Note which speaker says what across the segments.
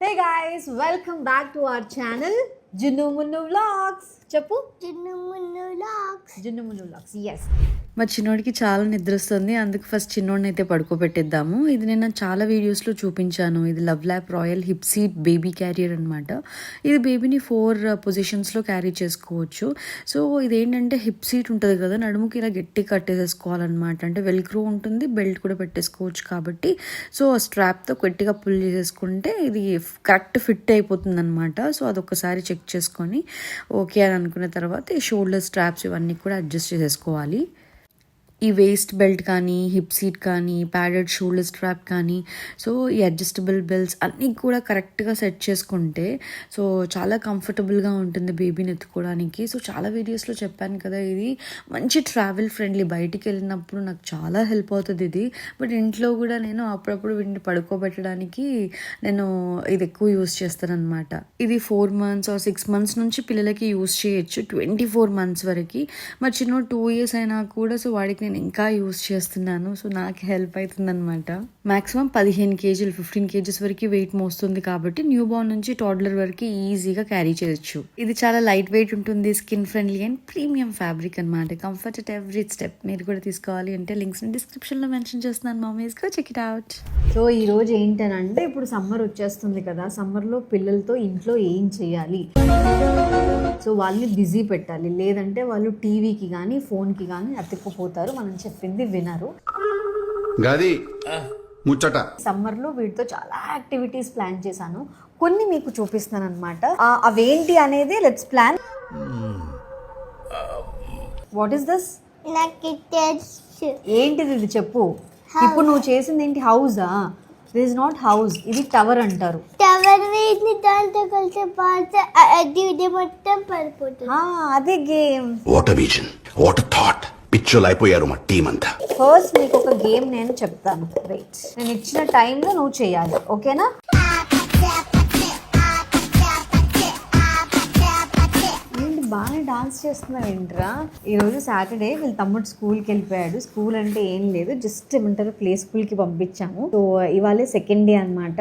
Speaker 1: Hey guys, welcome back to our channel Jinnu Munnu Vlogs. Chappu
Speaker 2: Jinnu Munnu Vlogs.
Speaker 1: Jinnu Munnu Vlogs. Yes.
Speaker 3: మా చిన్నోడికి చాలా నిద్ర వస్తుంది, అందుకు ఫస్ట్ చిన్నోడిని అయితే పడుకోబెట్టేద్దాము. ఇది నేను చాలా వీడియోస్లో చూపించాను. ఇది love lap royal hip seat baby carrier అనమాట. ఇది బేబీని 4 పొజిషన్స్లో క్యారీ చేసుకోవచ్చు. సో ఇదేంటంటే హిప్ సీట్ ఉంటుంది కదా, నడుముకి ఇలా గట్టి కట్టేసేసుకోవాలన్నమాట. అంటే వెల్క్రో ఉంటుంది, బెల్ట్ కూడా పెట్టేసుకోవచ్చు కాబట్టి. సో స్ట్రాప్తో గట్టిగా పుల్ చేసేసుకుంటే ఇది కరెక్ట్ ఫిట్ అయిపోతుంది అనమాట. సో అదొకసారి చెక్ చేసుకొని ఓకే అని అనుకున్న తర్వాత ఈ షోల్డర్ స్ట్రాప్స్ ఇవన్నీ కూడా అడ్జస్ట్ చేసేసుకోవాలి. ఈ వేస్ట్ బెల్ట్ కానీ, హిప్ సీట్ కానీ, ప్యాడెడ్ షోల్డర్ స్ట్రాప్ కానీ, సో ఈ అడ్జస్టబుల్ బెల్ట్స్ అన్నీ కూడా కరెక్ట్గా సెట్ చేసుకుంటే సో చాలా కంఫర్టబుల్గా ఉంటుంది బేబీని ఎత్తుకోవడానికి. సో చాలా వీడియోస్లో చెప్పాను కదా, ఇది మంచి ట్రావెల్ ఫ్రెండ్లీ. బయటికి వెళ్ళినప్పుడు నాకు చాలా హెల్ప్ అవుతుంది ఇది. బట్ ఇంట్లో కూడా నేను అప్పుడప్పుడు వీడిని పడుకోబెట్టడానికి నేను ఇది ఎక్కువ యూస్ చేస్తాను అనమాట. ఇది 4 months or 6 months నుంచి పిల్లలకి యూస్ చేయొచ్చు, 24 months వరకు. మరి చిన్న 2 years అయినా కూడా సో వాడికి నేను ఇంకా యూస్ చేస్తున్నాను. సో నాకు హెల్ప్ అవుతుంది అనమాట. మాక్సిమం 15 kg 15 kg వరకు వెయిట్ మోస్తుంది కాబట్టి న్యూ బార్న్ నుంచి టాడ్లర్ వరకు ఈజీగా క్యారీ చేయొచ్చు. ఇది చాలా లైట్ వెయిట్ ఉంటుంది, skin friendly and premium fabric అనమాట. Comfort at every step. మీరు కూడా తీసుకోవాలి అంటే లింక్స్ డిస్క్రిప్షన్ లో మెన్షన్ చేస్తున్నాను. Mommies go check it out.
Speaker 1: So ఈరోజు ఏంటనంటే, ఇప్పుడు సమ్మర్ వచ్చేస్తుంది కదా, సమ్మర్లో పిల్లలతో ఇంట్లో ఏం చేయాలి, సో వాళ్ళని బిజీ పెట్టాలి. లేదంటే వాళ్ళు టీవీకి కానీ ఫోన్కి కానీ అతుక్కుపోతారు, మనం చెప్పింది వినరు.
Speaker 4: గది ముచ్చట.
Speaker 1: సమ్మర్లో వీటితో చాలా యాక్టివిటీస్ ప్లాన్ చేశాను, కొన్ని మీకు చూపిస్తాను అనమాట. అవేంటి అనేది let's plan. What is this?
Speaker 2: నాకు తెలుసు.
Speaker 1: ఏంటిది ఇది చెప్పు. ఇప్పుడు నువ్వు చేసింది ఏంటి? హౌజా? దిస్ ఇస్ నాట్ హౌస్, ఇది టవర్ అంటారు.
Speaker 2: టవర్ వేసి దాంతో కలిసి పాడితే అది ఇది మొత్తం పడిపోతుంది.
Speaker 1: అదే game.
Speaker 4: What a vision, what a thought. పిచ్చోలు అయిపోయారు మా టీం అంతా.
Speaker 1: ఫస్ట్ నీకు ఒక గేమ్ నేను చెప్తాను. రైట్, నేను ఇచ్చిన టైంలో నువ్వు చేయాలి, ఓకేనా? బాగా డాన్స్ చేస్తున్నావు ఏంట్రా? ఈరోజు సాటర్డే, వీళ్ళ తమ్ముడు స్కూల్కి వెళ్ళిపోయాడు. స్కూల్ అంటే ఏం లేదు, జస్ట్ ఏమంటారు ప్లే స్కూల్కి పంపించాము. సో ఇవాళే 2nd డే అనమాట.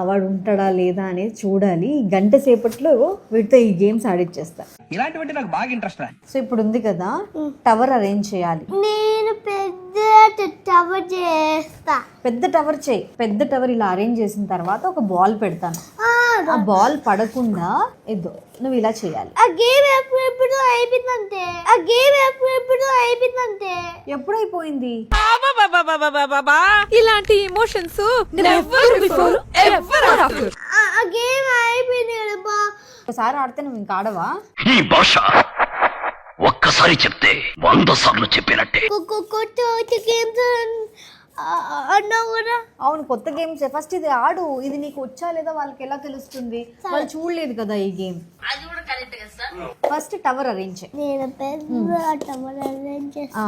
Speaker 1: వాడు ఉంటాడా లేదా అనేది చూడాలి. గంట సేపట్లో వీటితో ఈ గేమ్స్ ఆడిచ్చేస్తా.
Speaker 5: ఇలాంటివంటే నాకు బాగా ఇంట్రెస్ట్.
Speaker 1: సో ఇప్పుడు ఉంది కదా, టవర్ అరేంజ్ చేయాలి.
Speaker 2: నేను పెద్ద టవర్ చేస్తా.
Speaker 1: పెద్ద టవర్ చేయి. పెద్ద టవర్ ఇలా అరేంజ్ చేసిన తర్వాత ఒక బాల్ పెడతాను. ఆ బాల్ పడకుండా ఇద్దో నువ్వు ఇలా చేయాలి.
Speaker 2: ఆ గేమ్ ఎప్పుడు అయిపోయిందంటే
Speaker 1: ఎప్పుడైపోయింది?
Speaker 6: ఇలాంటి ఎమోషన్స్
Speaker 2: ఆ గేమ్ అయిపోయింది కదా.
Speaker 1: ఒకసారి ఆడితే నువ్వు ఇంకా ఆడవా?
Speaker 7: ఈ భాష ఒక్కసారి చెప్తే 100 సార్లు చెప్పినట్టే.
Speaker 2: కొత్త గేమ్స్ అన్నావు కదా.
Speaker 1: అవును, కొత్త గేమ్స్. ఫస్ట్ ఇది ఆడు. ఇది నీకు వచ్చా లేదా వాళ్ళకి ఎలా తెలుస్తుంది? వాళ్ళు చూడలేదు కదా ఈ గేమ్. ఫస్ట్ టవర్ అరేంజ్ చేయి.
Speaker 2: నేను పెద్ద టవర్ అరేంజ్ చేస్తా.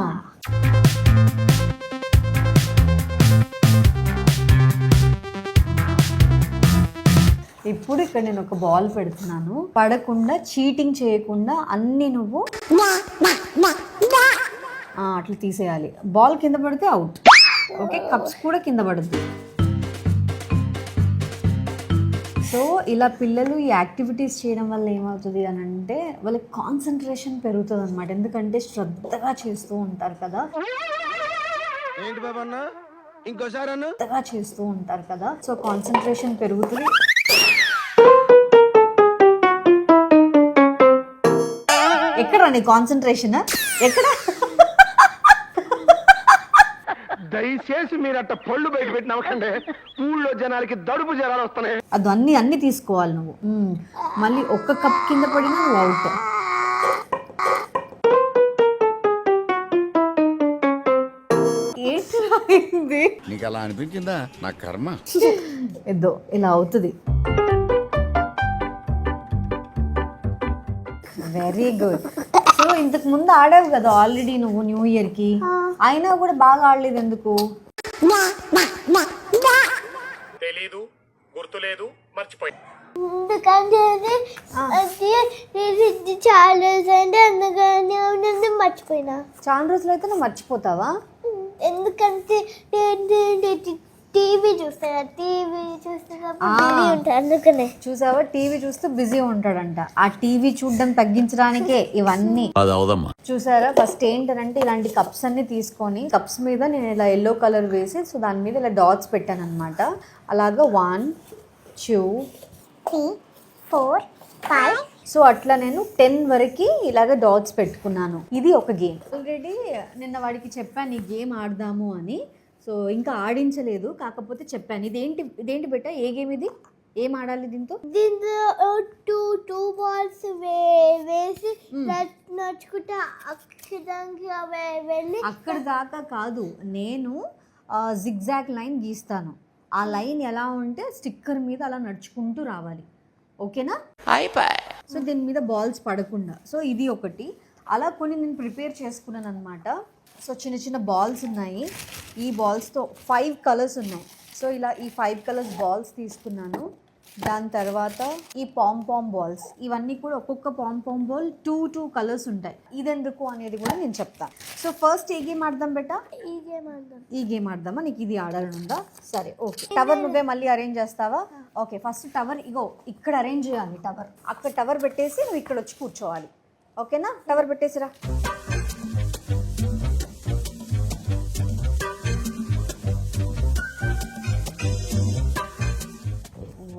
Speaker 1: ఇప్పుడు ఇక్కడ నేను ఒక బాల్ పెడుతున్నాను. పడకుండా, చీటింగ్ చేయకుండా అన్ని నువ్వు అట్లా తీసేయాలి. బాల్ కింద పడితే అవుట్. ఓకే, కప్స్ కూడా కింద పడుతుంది. సో ఇలా పిల్లలు ఈ యాక్టివిటీస్ చేయడం వల్ల ఏమవుతుంది అని అంటే, వాళ్ళకి కాన్సన్ట్రేషన్ పెరుగుతుంది అనమాట. ఎందుకంటే శ్రద్ధగా చేస్తూ ఉంటారు కదా, శ్రద్ధగా చేస్తూ ఉంటారు కదా. సో కాన్సన్ట్రేషన్ పెరుగుతుంది. ఎక్కడ నీ కాన్సన్ట్రేషన్? ఎక్కడ?
Speaker 5: దయచేసి మీరు అట్ట పళ్ళు బయట పెట్టినవ్వకండి. ఊళ్ళో జనాలకి దడుపు జనాలు వస్తున్నాయి.
Speaker 1: అది అన్ని తీసుకోవాలి నువ్వు. మళ్ళీ ఒక్క కప్ కింద పడినా నువ్వు అవుట్. ఏంటి
Speaker 4: నీకు అలా అనిపించిందా? నా కర్మ.
Speaker 1: ఏదో ఇలా అవుతుంది. Very good. సో ఇంతకు ముందు ఆడావు కదా ఆల్రెడీ నువ్వు న్యూ ఇయర్ కి, అయినా కూడా బాగా ఆడలేదు ఎందుకు?
Speaker 5: తెలీదు, గుర్తులేదు, మర్చిపోయి.
Speaker 2: ఎందుకంటే అది చాలా రోజులు అందుకని మర్చిపోయినా.
Speaker 1: చాలా రోజులు అయితే నువ్వు మర్చిపోతావా?
Speaker 2: ఎందుకంటే టీవీ చూస్తున్నప్పుడు బిజీ ఉంటాను అందుకనే.
Speaker 1: చూసావా, టీవీ చూస్తూ బిజీ ఉంటాడంట. ఆ టీవీ చూడడం తగ్గించడానికే ఇవన్నీ. చూసారా, ఫస్ట్ ఏంటంటే ఇలాంటి కప్స్ అన్ని తీసుకొని కప్స్ మీద నేను ఇలా ఎల్లో కలర్ వేసి సో దాని మీద ఇలా డాట్స్ పెట్టాను అనమాట. అలాగా 1 2
Speaker 2: 3 4 5
Speaker 1: సో అట్లా నేను 10 వరకు ఇలాగ డాట్స్ పెట్టుకున్నాను. ఇది ఒక గేమ్. ఆల్రెడీ నిన్న వాడికి చెప్పాను ఈ గేమ్ ఆడదాము అని. సో ఇంకా ఆడించలేదు, కాకపోతే చెప్పాను. ఇదేంటి బెట్ట, ఏ గేమ్ ఇది, ఏం ఆడాలి దీంతో?
Speaker 2: టూ బాల్స్ వేసి నడుచుకుంటా అక్షరానికి వెళ్ళి
Speaker 1: అక్కడ దాకా కాదు, నేను జిగ్జాగ్ లైన్ గీస్తాను. ఆ లైన్ ఎలా ఉంటే స్టిక్కర్ మీద అలా నడుచుకుంటూ రావాలి. ఓకేనా? సో దీని మీద బాల్స్ పడకుండా. సో ఇది ఒకటి. అలా కొన్ని నేను ప్రిపేర్ చేసుకున్నాను అనమాట. సో చిన్న చిన్న బాల్స్ ఉన్నాయి. ఈ బాల్స్తో 5 కలర్స్ ఉన్నాయి. సో ఇలా ఈ 5 కలర్స్ బాల్స్ తీసుకున్నాను. దాని తర్వాత ఈ పామ్ బాల్స్, ఇవన్నీ కూడా ఒక్కొక్క పామ్ బాల్ 2 కలర్స్ ఉంటాయి. ఇదెందుకు అనేది కూడా నేను చెప్తాను. సో ఫస్ట్ ఏ గేమ్ ఆడదాం బెటా? ఈ గేమ్ ఆడదామా? నీకు ఇది ఆడాలని ఉందా? సరే, ఓకే. టవర్ నువ్వే మళ్ళీ అరేంజ్ చేస్తావా? ఓకే, ఫస్ట్ టవర్ ఇగో ఇక్కడ అరేంజ్ చేయాలి. టవర్ అక్కడ టవర్ పెట్టేసి నువ్వు ఇక్కడ వచ్చి కూర్చోవాలి. ఓకేనా? టవర్ పెట్టేసిరా.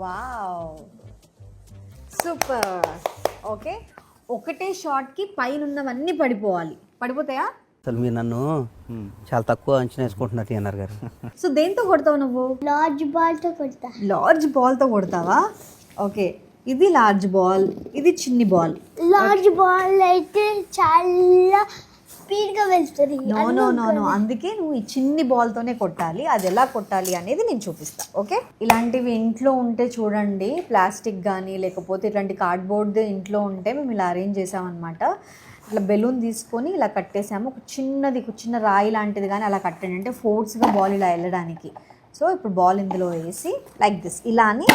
Speaker 1: Wow, super. ఓకే, ఒకటే షాట్కి పైన ఉన్నవన్నీ పడిపోవాలి. పడిపోతాయా?
Speaker 6: అసలు మీరు నన్ను చాలా తక్కువ అంచనా వేసుకుంటున్నారు టీఎన్ఆర్ గారు.
Speaker 1: సో దేంతో కొడతావు నువ్వు?
Speaker 2: లార్జ్ బాల్తో కొడతా.
Speaker 1: లార్జ్ బాల్తో కొడతావా? ఓకే, ఇది లార్జ్ బాల్, ఇది చిన్ని బాల్.
Speaker 2: లార్జ్ బాల్ అయితే చాలా స్పీడ్గా వెళ్తుంది.
Speaker 1: నో, అందుకే నువ్వు ఈ చిన్ని బాల్తోనే కొట్టాలి. అది ఎలా కొట్టాలి అనేది నేను చూపిస్తా. ఓకే, ఇలాంటివి ఇంట్లో ఉంటే చూడండి, ప్లాస్టిక్ కానీ లేకపోతే ఇట్లాంటి కార్డ్బోర్డ్ ఇంట్లో ఉంటే మేము ఇలా అరేంజ్ చేసామన్నమాట. ఇట్లా బెలూన్ తీసుకొని ఇలా కట్టేసాము. ఒక చిన్న రాయి లాంటిది కానీ అలా కట్టండి, అంటే ఫోర్స్గా బాల్ ఇలా వెళ్ళడానికి. సో ఇప్పుడు బాల్ ఇందులో వేసి లైక్ దిస్ ఇలా అని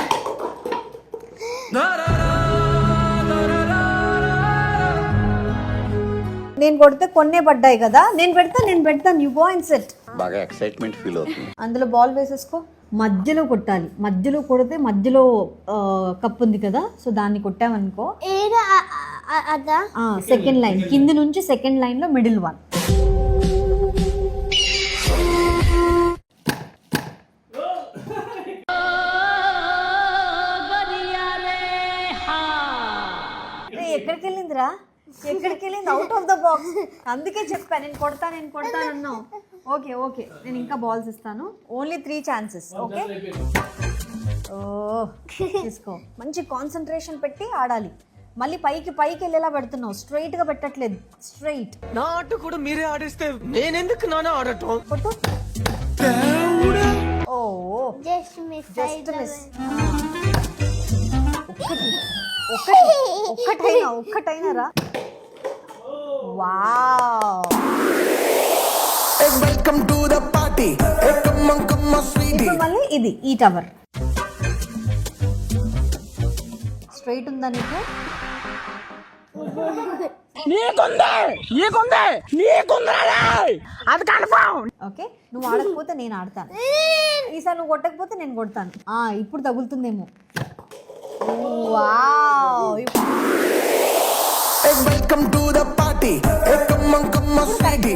Speaker 1: నేను కొడితే కొన్నే పడ్డాయి కదా, నేను పెడతాను. You go and set.
Speaker 4: బాగా ఎక్సైట్మెంట్ ఫీల్ అవుతుంది.
Speaker 1: అందులో బాల్ వేసేసుకో. మధ్యలో కొట్టాలి. మధ్యలో కొడితే మధ్యలో కప్ ఉంది కదా, సో దాన్ని కొట్టామనుకో. సెకండ్ లైన్ కింది నుంచి సెకండ్ లైన్ లో మిడిల్ వన్. ఎక్కడికి వెళ్ళిందిరా? Out of the box. అందుకే చెప్పా నేను కొడతాను అన్నావు. ఓకే, నేను ఇంకా బాల్స్ ఇస్తాను. Only 3 chances. ఓకే, తీసుకో. మంచి కాన్సన్ట్రేషన్ పెట్టి ఆడాలి. మళ్ళీ పైకి వెళ్ళేలా పెడుతున్నావు, స్ట్రైట్ గా పెట్టట్లేదు. స్ట్రైట్
Speaker 8: నా ఆట కూడా మీరే ఆడిస్తే నేనెందుకు నాన్న ఆడటం?
Speaker 1: కొట్టు. ఓ
Speaker 2: జస్ట్ మిస్.
Speaker 1: ఒక్కటైనా రా. Wow,
Speaker 8: welcome to the party.
Speaker 1: ఇప్పుడు మళ్ళీ ఇది ఈ టవర్ స్ట్రైట్ ఉందా నీకు? ఓకే, నువ్వు ఆడకపోతే నేను ఆడతాను. ఈసారి నువ్వు కొట్టకపోతే నేను కొడతాను. ఇప్పుడు తగులుతుందేమో. Wow,
Speaker 8: welcome to the party.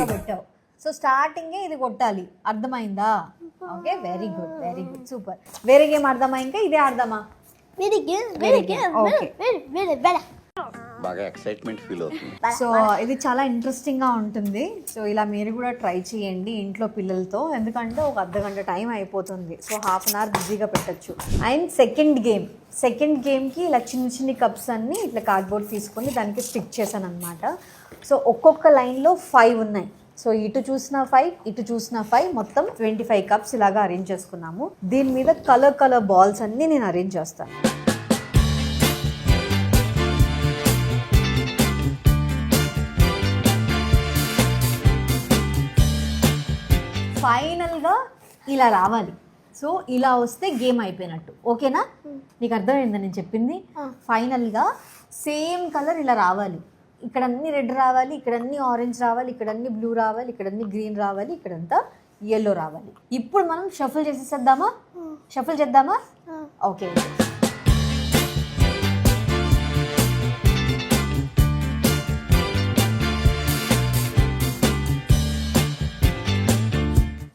Speaker 1: పెట్టావు. సో స్టార్టింగ్ ఇది కొట్టాలి, అర్థమైందా? Okay, very good, super. వేరే గేమ్ ఆడదామా? ఇంకా ఇదే ఆడదామా?
Speaker 4: బాగా ఎక్సైట్మెంట్ ఫీల్ అవుతుంది.
Speaker 1: సో ఇది చాలా ఇంట్రెస్టింగ్ గా ఉంటుంది. సో ఇలా మీరు కూడా ట్రై చేయండి ఇంట్లో పిల్లలతో, ఎందుకంటే ఒక అర్ధగంట టైం అయిపోతుంది. సో ½ అన్ అవర్ బిజీగా పెట్టచ్చు. అండ్ సెకండ్ గేమ్కి ఇలా చిన్ని కప్స్ అన్ని ఇట్లా కార్డ్బోర్డ్ తీసుకొని దానికి స్టిక్ చేశాను అనమాట. సో ఒక్కొక్క లైన్లో 5 ఉన్నాయి. సో ఇటు చూసిన 5, ఇటు చూసిన 5, మొత్తం 25 కప్స్ ఇలాగా అరేంజ్ చేసుకున్నాము. దీని మీద కలర్ బాల్స్ అన్ని నేను అరేంజ్ చేస్తాను. ఫైనల్గా ఇలా రావాలి. సో ఇలా వస్తే గేమ్ అయిపోయినట్టు. ఓకేనా? నీకు అర్థమైందా నేను చెప్పింది? ఫైనల్గా సేమ్ కలర్ ఇలా రావాలి. ఇక్కడ అన్ని రెడ్ రావాలి, ఇక్కడ అన్ని ఆరెంజ్ రావాలి, ఇక్కడ అన్ని బ్లూ రావాలి, ఇక్కడ అన్ని గ్రీన్ రావాలి, ఇక్కడంతా ఎల్లో రావాలి. ఇప్పుడు మనం షఫుల్ చేసేద్దామా? షఫుల్ చేద్దామా? ఓకే.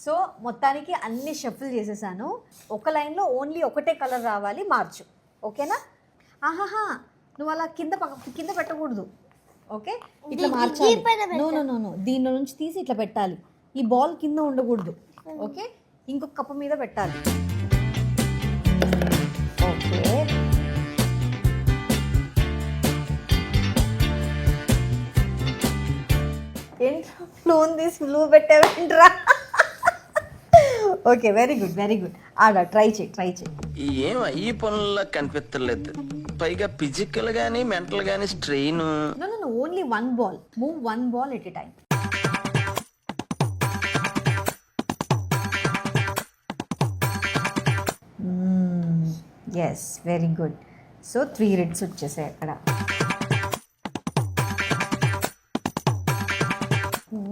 Speaker 1: సో మొత్తానికి అన్ని షఫుల్ చేసేసాను. ఒక లైన్లో ఓన్లీ ఒకటే కలర్ రావాలి, మార్చు. ఓకేనా? ఆహాహా, నువ్వు అలా కింద పెట్టకూడదు. ఓకే, ఇట్లా మార్చాలి. నో, దీనిలో నుంచి తీసి ఇట్లా పెట్టాలి. ఈ బాల్ కింద ఉండకూడదు. ఓకే, ఇంకొక కప్పు మీద పెట్టాలి. ఓకే, ఏంట్రా ఫ్లూన్ తీసి ఫ్లూ పెట్టావేంట్రా? Okay, very good. ఆడ ట్రై చేయి.
Speaker 8: ఏం ఈ పనుల్లో కనిపించలేదు. పైగా ఫిజికల్ గానీ మెంటల్ గానీ strain.
Speaker 1: No, only one ball. Move one ball at a time. Yes, very good. So 3 reds వచ్చేసాయి అక్కడ.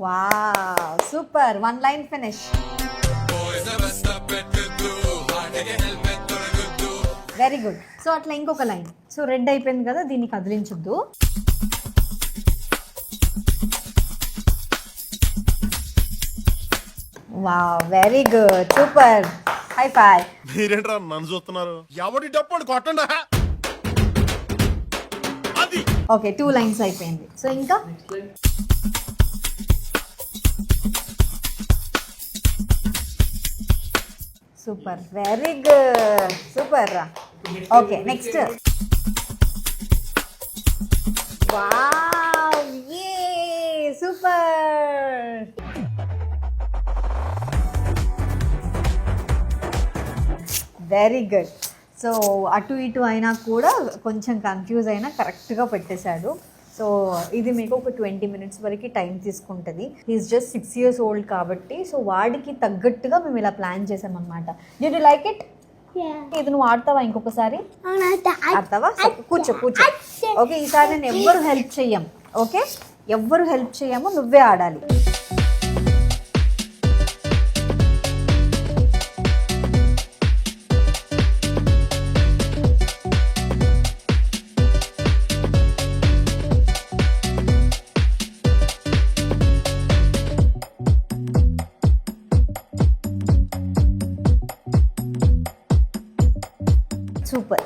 Speaker 1: Wow, super. 1 line finish. Very good. So అట్లా ఇంకొక లైన్. సో రెడ్ అయిపోయింది కదా, దీన్ని కదిలించొద్దు. వావ్, వెరీ గుడ్, సూపర్. High five.
Speaker 9: మీరేంట్రా నన్ను చూస్తున్నారు? ఎవడి డప్పుడు కొట్టండా.
Speaker 1: ఓకే, 2 లైన్స్ అయిపోయింది. సో ఇంకా సూపర్, వెరీ గుడ్, సూపర్ రా. Okay, next. వావ్, ఏ సూపర్. Very good. సో అటు ఇటు అయినా కూడా కొంచెం కన్ఫ్యూజ్ అయినా కరెక్ట్గా పెట్టేశాడు. సో ఇది మీకు ఒక 20 minutes వరకు టైం తీసుకుంటుంది. ఈజ్ జస్ట్ 6 years old కాబట్టి సో వాడికి తగ్గట్టుగా మేము ఇలా ప్లాన్ చేసామన్నమాట. Did you like it? ఇది నువ్వు ఆడతావా ఇంకొకసారి? ఆడతావా? కూర్చో. ఓకే, ఈసారి నేను ఎవ్వరు హెల్ప్ చెయ్యం. ఓకే, ఎవ్వరు హెల్ప్ చెయ్యము, నువ్వే ఆడాలి. సూపర్.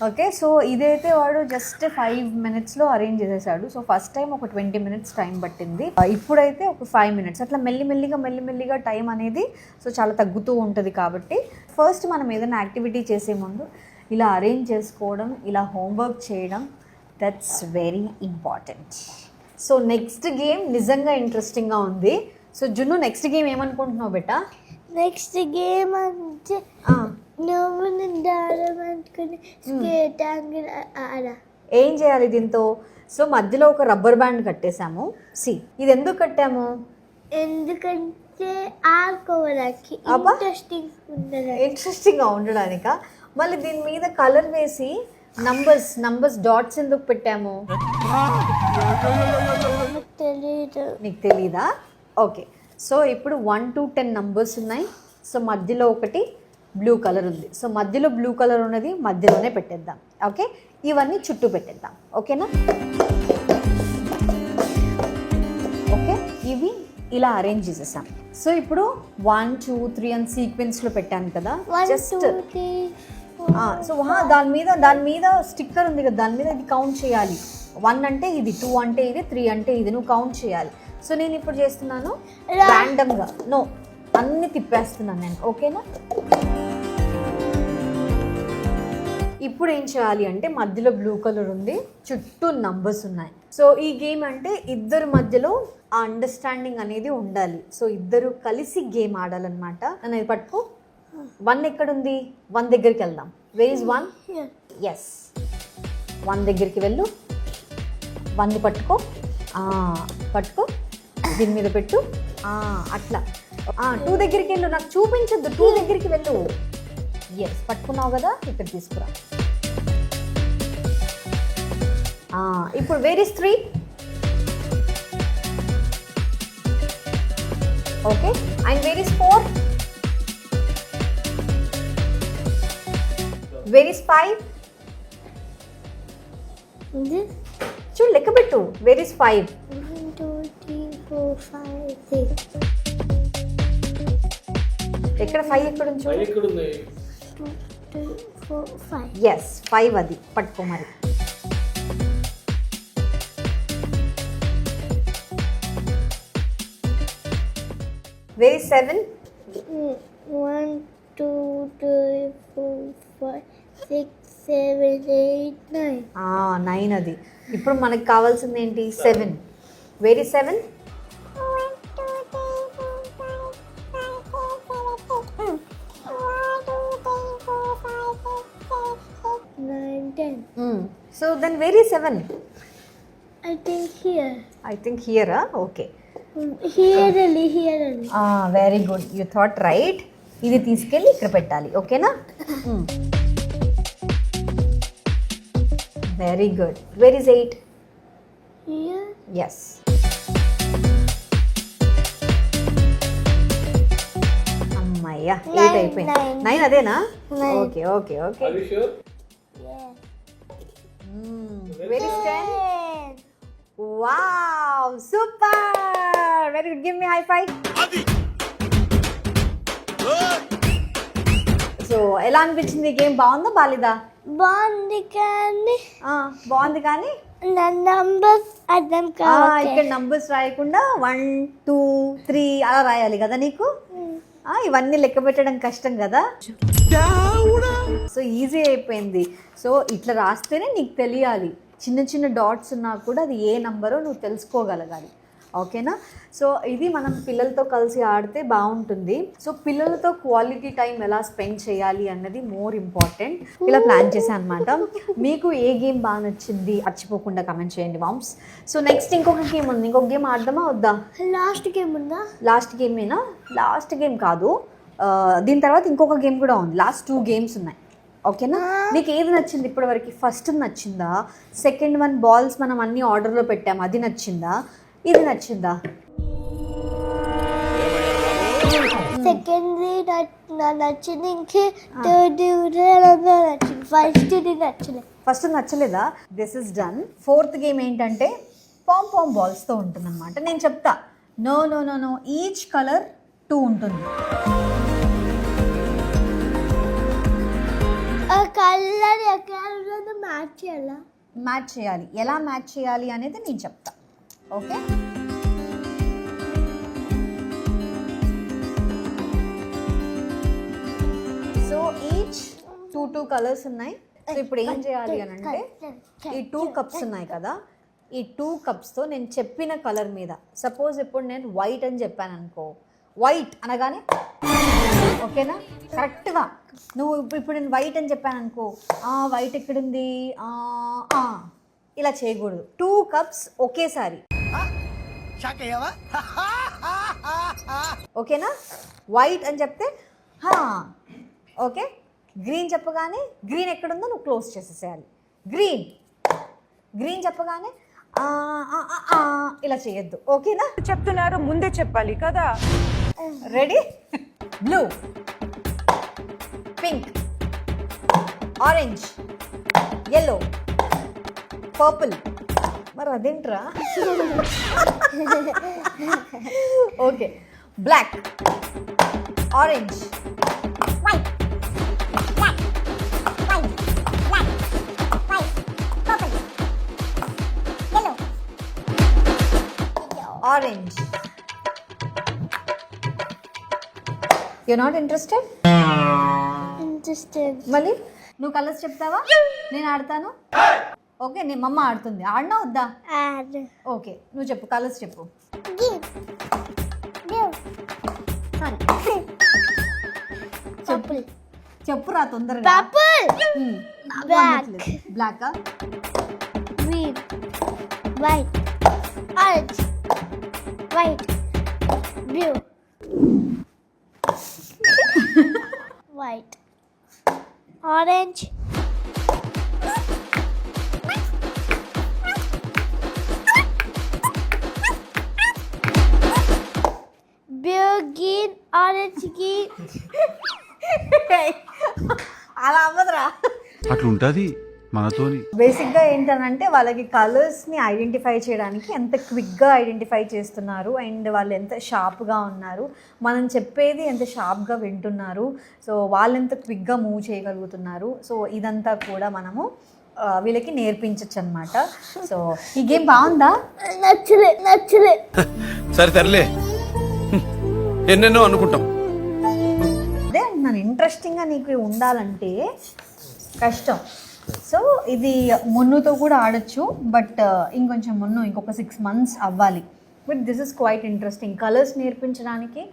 Speaker 1: ఓకే, సో ఇదైతే వాడు జస్ట్ 5 minutesలో అరేంజ్ చేసేసాడు. సో ఫస్ట్ టైం ఒక 20 minutes టైం పట్టింది. ఇప్పుడైతే ఒక 5 minutes. అట్లా మెల్లిమెల్లిగా టైం అనేది సో చాలా తగ్గుతూ ఉంటుంది. కాబట్టి ఫస్ట్ మనం ఏదైనా యాక్టివిటీ చేసే ముందు ఇలా అరేంజ్ చేసుకోవడం, ఇలా హోంవర్క్ చేయడం, that's very important. So next game నిజంగా ఇంట్రెస్టింగ్గా ఉంది. సో జున్ను, నెక్స్ట్ గేమ్ ఏమనుకుంటున్నావు బెటా?
Speaker 2: నెక్స్ట్ గేమ్ అంటే నువ్వు దారం అనుకుని స్కేట్ ఆడ.
Speaker 1: ఏం చేయాలి దీంతో? సో మధ్యలో ఒక రబ్బర్ బ్యాండ్ కట్టేసాము. సి, ఇది ఎందుకు కట్టాము?
Speaker 2: ఎందుకంటే ఆడుకోవడానికి
Speaker 1: ఇంట్రెస్టింగ్గా ఉండడానిక. మళ్ళీ దీని మీద కలర్ వేసి నంబర్స్ డాట్స్ ఎందుకు పెట్టాము?
Speaker 2: తెలీదు.
Speaker 1: నీకు తెలీదా? ఓకే, సో ఇప్పుడు 1 to 10 numbers ఉన్నాయి. సో మధ్యలో ఒకటి బ్లూ కలర్ ఉంది. సో మధ్యలో బ్లూ కలర్ ఉన్నది మధ్యలోనే పెట్టేద్దాం. ఓకే, ఇవన్నీ చుట్టూ పెట్టేద్దాం. ఓకేనా? ఓకే, ఇవి ఇలా అరేంజ్ చేసేసాం. సో ఇప్పుడు 1 2 3 అని సీక్వెన్స్లో పెట్టాను కదా. జస్ట్ సో దాని మీద స్టిక్కర్ ఉంది కదా, దాని మీద ఇది కౌంట్ చేయాలి. 1 అంటే ఇది, 2 అంటే ఇది, 3 అంటే ఇది, నువ్వు కౌంట్ చేయాలి. సో నేను ఇప్పుడు చేస్తున్నాను ర్యాండమ్గా. నో, అన్ని తిప్పేస్తున్నాను నేను. ఓకేనా? ఇప్పుడు ఏం చేయాలి అంటే మధ్యలో బ్లూ కలర్ ఉంది, చుట్టూ నంబర్స్ ఉన్నాయి. సో ఈ గేమ్ అంటే ఇద్దరు మధ్యలో ఆ అండర్స్టాండింగ్ అనేది ఉండాలి. సో ఇద్దరు కలిసి గేమ్ ఆడాలన్నమాట. నన్ను ఇది పట్టుకో. 1 ఎక్కడుంది? 1 దగ్గరికి వెళ్దాం. Where is 1? ఎస్, 1 దగ్గరికి వెళ్ళు. 1ని పట్టుకో. దీని మీద పెట్టు. అట్లా 2 దగ్గరికి వెళ్ళు. నాకు చూపించద్దు, 2 దగ్గరికి వెళ్ళు. ఎస్, పట్టుకున్నావు కదా, ఇక్కడ తీసుకురా. ఇప్పుడు where is 3? Okay. And where is 4? Where is 5?
Speaker 2: This
Speaker 1: చూడు లెక్క పెట్టు. Where is 5?
Speaker 2: 1, 2, 3, 4, 5, 6.
Speaker 1: ఎక్కడ 5 ఎక్కడ ఉంది చూడు.
Speaker 2: 2, 3, 4, 5.
Speaker 1: ఎస్ 5 అది పట్టుకో మరి. Where is 7?
Speaker 2: 1, 2, 3, 4, 5, 6, 7, 8, 9.
Speaker 1: 9 అది. ఇప్పుడు మనకి కావాల్సింది ఏంటి? 7. Where is 7?
Speaker 2: 1, 2, 3, 4, 5, 6, 7, 8. 1, 2, 3, 4, 5, 6, 7, 8, 9, 10.
Speaker 1: So then where is 7?
Speaker 2: I think here.
Speaker 1: I think here. Okay.
Speaker 2: Here only.
Speaker 1: Very good, you thought right. ఇది తీసుకెళ్ళి ఇక్కడ పెట్టాలి, ఓకేనా? Very good. Where is 8?
Speaker 2: Here.
Speaker 1: Yes. అమ్మయ్యా 8 అయిపోయింది. 9 అదేనా? Okay okay okay. Where is 10? Wow, super! Very good. Give me high five. So, ఎలా అనిపించింది గేమ్? బాగుందా బాలేదా?
Speaker 2: బాగుంది కానీ
Speaker 1: బాగుంది కానీ
Speaker 2: నా నంబర్స్ అర్థం కావాలి.
Speaker 1: ఇక్కడ నంబర్స్ రాయకుండా 1, 2, 3 అలా రాయాలి కదా నీకు. ఇవన్నీ లెక్క పెట్టడం కష్టం కదా. సో ఈజీ అయిపోయింది. సో ఇట్లా రాస్తేనే నీకు తెలియాలి. చిన్న చిన్న డాట్స్ ఉన్నా కూడా అది ఏ నంబరో నువ్వు తెలుసుకోగలగాలి, ఓకేనా? సో ఇది మనం పిల్లలతో కలిసి ఆడితే బాగుంటుంది. సో పిల్లలతో క్వాలిటీ టైం ఎలా స్పెండ్ చేయాలి అన్నది మోర్ ఇంపార్టెంట్. ఇలా ప్లాన్ చేశాను అనమాట. మీకు ఏ గేమ్ బాగా నచ్చింది మర్చిపోకుండా కమెంట్ చేయండి మామ్స్. సో నెక్స్ట్ ఇంకొక గేమ్ ఉంది. ఇంకొక గేమ్ ఆడదామా వద్దా?
Speaker 2: లాస్ట్ గేమ్ ఉందా?
Speaker 1: లాస్ట్ గేమేనా? లాస్ట్ గేమ్ కాదు, దీని తర్వాత ఇంకొక గేమ్ కూడా ఉంది. లాస్ట్ 2 గేమ్స్ ఉన్నాయి, ఓకేనా? నీకు ఏది నచ్చింది ఇప్పటివరకు? ఫస్ట్ నచ్చిందా? సెకండ్ వన్ బాల్స్ మనం అన్ని ఆర్డర్లో పెట్టాము, అది నచ్చిందా? ఇది నచ్చిందా?
Speaker 2: సెకండ్ నచ్చింది, ఇంకే థర్డ్ నచ్చింది,
Speaker 1: ఫస్ట్ నచ్చలేదా? This is done. 4th game ఏంటంటే పామ్ పామ్ బాల్స్తో ఉంటుంది అనమాట. నేను చెప్తా, no no no no, each colour 2 ఉంటుంది.
Speaker 2: కలర్ ఎక్కడ మ్యాచ్ చేయాలా?
Speaker 1: మ్యాచ్ చేయాలి. ఎలా మ్యాచ్ చేయాలి అనేది నేను చెప్తా, ఓకే? సో ఈచ్ 2 కలర్స్ ఉన్నాయి. సో ఇప్పుడు ఏం చేయాలి అని అంటే, ఈ 2 కప్స్ ఉన్నాయి కదా, ఈ 2 కప్స్తో నేను చెప్పిన కలర్ మీద, సపోజ్ ఇప్పుడు నేను వైట్ అని చెప్పాను అనుకో, వైట్ అనగానే ఓకేనా, కరెక్ట్గా నువ్వు ఇప్పుడు నేను వైట్ అని చెప్పాను అనుకో, వైట్ ఎక్కడుంది, ఇలా చేయకూడదు. 2 కప్స్ ఒకేసారి, ఓకేనా? వైట్ అని చెప్తే ఓకే, గ్రీన్ చెప్పగానే గ్రీన్ ఎక్కడుందో నువ్వు క్లోజ్ చేసేసేయాలి. గ్రీన్ గ్రీన్ చెప్పగానే ఇలా చేయొద్దు, ఓకేనా?
Speaker 10: చెప్తున్నారు ముందే చెప్పాలి కదా.
Speaker 1: Ready? Blue, pink, orange, yellow, purple. మరి అదేంట్రా? Okay, black, orange, white, black, white, black, white, purple, yellow, orange. You're not interested?
Speaker 2: Interested.
Speaker 1: మళ్ళీ నువ్వు కలర్స్ చెప్తావా, నేను ఆడతాను. ఓకే, నేను మమ్మ ఆడుతుంది, ఆడినా వద్దా? ఓకే, నువ్వు చెప్పు, కలర్స్ చెప్పు. చెప్పురా తొందరగా. Black,
Speaker 2: green, white, orange, white, blue, white, orange, blue,
Speaker 1: అలా అవ్వదురా.
Speaker 9: అట్లుంటది మనతోని.
Speaker 1: బేసిక్గా ఏంటనంటే వాళ్ళకి కలర్స్ని ఐడెంటిఫై చేయడానికి ఎంత క్విక్గా ఐడెంటిఫై చేస్తున్నారు అండ్ వాళ్ళు ఎంత షార్ప్గా ఉన్నారు, మనం చెప్పేది ఎంత షార్ప్గా వింటున్నారు, సో వాళ్ళు ఎంత క్విక్గా మూవ్ చేయగలుగుతున్నారు. సో ఇదంతా కూడా మనము వీళ్ళకి నేర్పించచ్చు అనమాట. సో ఈ గేమ్ బాగుందా?
Speaker 2: నచ్చలే
Speaker 5: సరే తరలే, ఎన్నెన్నో అనుకుంటాం.
Speaker 1: అదే అంటున్నాను, ఇంట్రెస్టింగ్గా నీకు ఉండాలంటే కష్టం. సో ఇది మున్నుతో కూడా ఆడొచ్చు, బట్ ఇంకొంచెం ఇంకొక 6 months అవ్వాలి. But this is quite interesting. Colours నేర్పించడానికి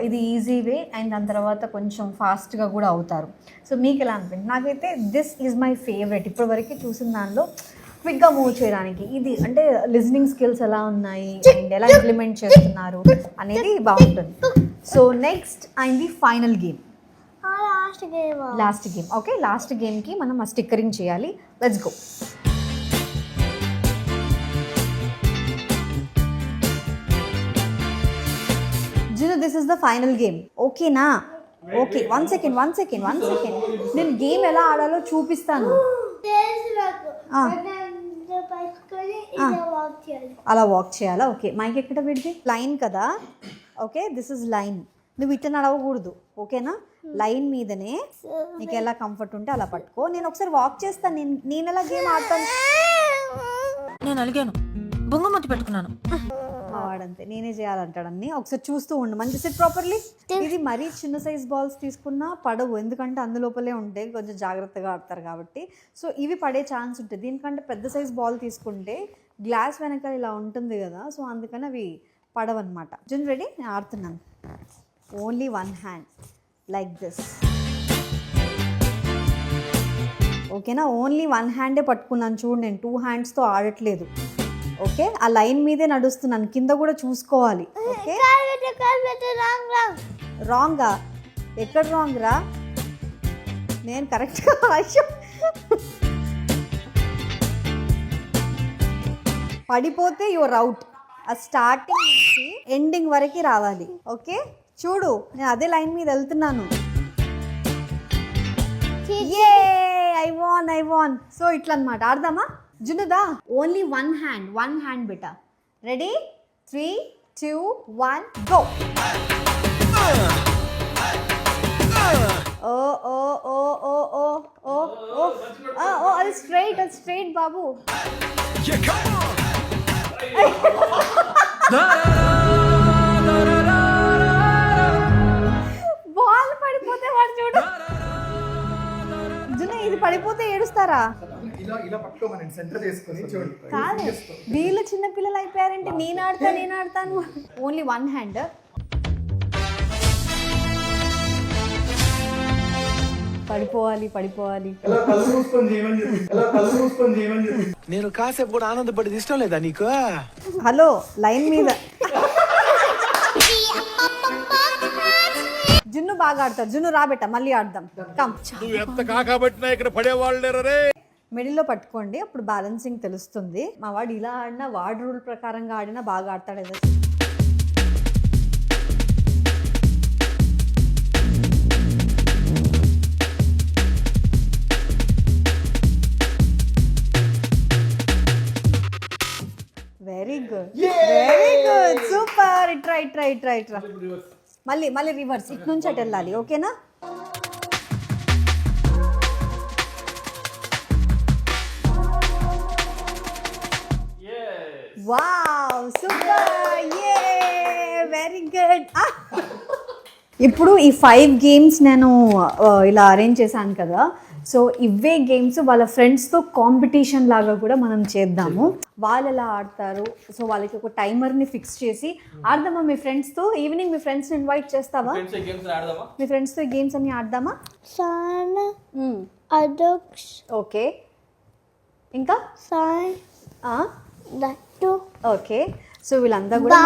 Speaker 1: ఇది ఈజీ వే అండ్ దాని తర్వాత కొంచెం ఫాస్ట్గా కూడా అవుతారు. సో మీకు ఎలా అనిపించింది? నాకైతే దిస్ ఈజ్ మై ఫేవరెట్ ఇప్పటివరకు చూసిన దానిలో. క్విక్గా మూవ్ చేయడానికి ఇది అంటే లిజనింగ్ స్కిల్స్ ఎలా ఉన్నాయి అండ్ ఎలా ఇంప్లిమెంట్ చేస్తున్నారు అనేది బాగుంటుంది. సో నెక్స్ట్ అయింది final game, last game. Okay, last గేమ్కి మనం ఆ స్టిక్కరింగ్ చేయాలి. Let's go. Jinu, this is the final game. ఓకేనా? Okay, one second. నేను గేమ్ ఎలా ఆడాలో చూపిస్తాను. అలా వాక్ చేయాలా? ఓకే, మైక్ ఎక్కడ పెడితే లైన్ కదా. Okay, this is line. నువ్వు ఇట్లా నడవకూడదు, ఓకేనా? లైన్ మీదనే నీకు ఎలా కంఫర్ట్ ఉంటే అలా పట్టుకో. నేను ఒకసారి వాక్ చేస్తాను. నేను ఎలా గేమ్ ఆడతాను?
Speaker 10: నేను అలిగాను, బొంగమతి పెట్టుకున్నాను.
Speaker 1: వాడంతే, నేనే చేయాలంటాడన్ని. ఒకసారి చూస్తూ ఉండు, మంచి సెట్ ప్రాపర్లీ. ఇది మరీ చిన్న సైజ్ బాల్స్ తీసుకున్నా పడవు, ఎందుకంటే అందులోపలే ఉంటాయి, కొంచెం జాగ్రత్తగా ఆడతారు కాబట్టి. సో ఇవి పడే ఛాన్స్ ఉంటుంది. దీనికంటే పెద్ద సైజ్ బాల్ తీసుకుంటే గ్లాస్ వెనకాల ఇలా ఉంటుంది కదా, సో అందుకని అవి పడవన్నమాట. జున్ రెడీ? నేను ఆడుతున్నాను. ఓన్లీ 1 hand లైక్ దిస్, ఓకేనా? ఓన్లీ 1 hand పట్టుకున్నాను చూడు, నేను 2 handsతో ఆడట్లేదు. ఓకే, ఆ లైన్ మీదే నడుస్తున్నాను, కింద కూడా చూసుకోవాలి. ఓకే, రాంగా? ఎక్కడ రాంగ్ రా? నేను కరెక్ట్గా పడిపోతే యువర్ అవుట్. ఆ స్టార్టింగ్ నుంచి ఎండింగ్ వరకు రావాలి. ఓకే, చూడు నేను అదే లైన్ మీద వెళ్తున్నాను. I van. సో ఇట్లా అనమాట. ఆడదామా జునుదా? ఓన్లీ 1 hand బెటా. రెడీ? 3, 2, 1 గో. ఓ అది స్ట్రైట్ బాబు. బాల్ పడిపోతే వాడు చూడు. జున, ఇది పడిపోతే ఏడుస్తారా? కాదు, వీళ్ళు చిన్న పిల్లలు అయిపోయారంటే నేను ఆడతాను. Only 1 hand. పడిపోవాలి.
Speaker 5: నేను కాసేపు కూడా ఆనందపడేది ఇష్టం లేదా నీకు?
Speaker 1: హలో, లైన్ మీద జున్ను బాగా ఆడతారు. జున్ను రాబెట్ట, మళ్ళీ ఆడదాం. కమ్.
Speaker 9: ఎంత కాకబట్టినా ఇక్కడ పడేవాళ్ళు రే.
Speaker 1: మిడిల్లో పట్టుకోండి, అప్పుడు బ్యాలెన్సింగ్ తెలుస్తుంది. మా వాడు ఇలా ఆడినా, వాడు రూల్ ప్రకారంగా ఆడినా బాగా ఆడతాడు ఏదో. Very good, super. ఇట్రా. మళ్ళీ రివర్స్, ఇటు నుంచి అటు వెళ్ళాలి. ఓకేనా? Wow, super. Very good. ఇప్పుడు ఈ 5 games నేను ఇలా అరేంజ్ చేశాను కదా, సో ఇవే గేమ్స్ వాళ్ళ ఫ్రెండ్స్తో కాంపిటీషన్ లాగా కూడా మనం చేద్దాము. వాళ్ళు ఎలా ఆడతారు, సో వాళ్ళకి ఒక టైమర్ని ఫిక్స్ చేసి ఆడదామా మీ ఫ్రెండ్స్తో? ఈవినింగ్ మీ ఫ్రెండ్స్ని ఇన్వైట్ చేస్తావా? మీ ఫ్రెండ్స్తో ఈ గేమ్స్ అన్ని ఆడదామా? ఓకే, ఇంకా ఓకే. సో వీళ్ళందరూ కూడా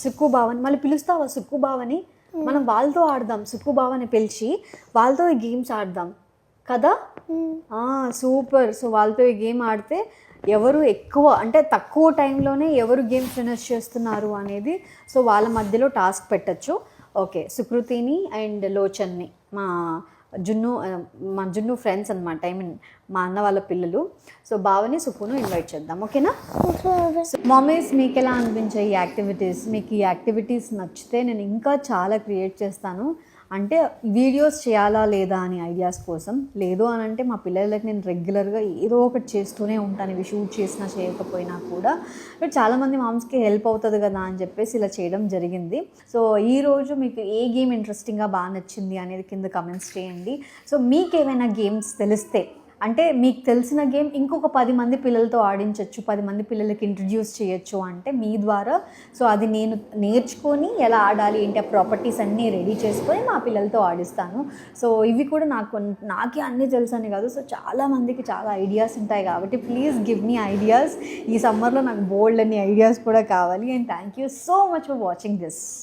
Speaker 1: సుక్కు బావని మళ్ళీ పిలుస్తావా? సుక్కు బావని మనం వాళ్ళతో ఆడదాం. సుక్కు బావని పిలిచి వాళ్ళతో ఈ గేమ్స్ ఆడదాం కదా. సూపర్. సో వాళ్ళతో ఈ గేమ్ ఆడితే ఎవరు ఎక్కువ అంటే తక్కువ టైంలోనే ఎవరు గేమ్ ఫినిష్ చేస్తున్నారు అనేది సో వాళ్ళ మధ్యలో టాస్క్ పెట్టచ్చు. ఓకే, సుకృతిని అండ్ లోచన్ని మా జున్ను ఫ్రెండ్స్ అనమాట, ఐ మీన్ మా అన్న వాళ్ళ పిల్లలు. సో బావని సుపును ఇన్వైట్ చేద్దాం, ఓకేనా? మామీస్, మీకు ఎలా అనిపించాయి ఈ యాక్టివిటీస్? మీకు ఈ యాక్టివిటీస్ నచ్చితే నేను ఇంకా చాలా క్రియేట్ చేస్తాను. అంటే వీడియోస్ చేయాలా లేదా అని ఐడియాస్ కోసం, లేదు అని అంటే మా పిల్లలకి నేను రెగ్యులర్గా ఏదో ఒకటి చేస్తూనే ఉంటాను, ఇవి షూట్ చేసినా చేయకపోయినా కూడా. బట్ చాలామంది మామ్స్కి హెల్ప్ అవుతుంది కదా అని చెప్పేసి ఇలా చేయడం జరిగింది. సో ఈరోజు మీకు ఏ గేమ్ ఇంట్రెస్టింగ్గా బాగా నచ్చింది అనేది కింద కమెంట్స్ చేయండి. సో మీకు ఏమైనా గేమ్స్ తెలిస్తే, అంటే మీకు తెలిసిన గేమ్ ఇంకొక 10 మంది పిల్లలతో ఆడించవచ్చు, 10 మంది పిల్లలకి ఇంట్రడ్యూస్ చేయొచ్చు అంటే మీ ద్వారా. సో అది నేను నేర్చుకొని ఎలా ఆడాలి ఏంటి ఆ ప్రాపర్టీస్ అన్నీ రెడీ చేసుకొని మా పిల్లలతో ఆడిస్తాను. సో ఇవి కూడా నాకే అన్నీ తెలుసని కాదు, సో చాలామందికి చాలా ఐడియాస్ ఉంటాయి కాబట్టి ప్లీజ్ గివ్ మీ ఐడియాస్. ఈ సమ్మర్లో నాకు బోల్డ్ అన్ని ఐడియాస్ కూడా కావాలి. And thank you so much for watching this.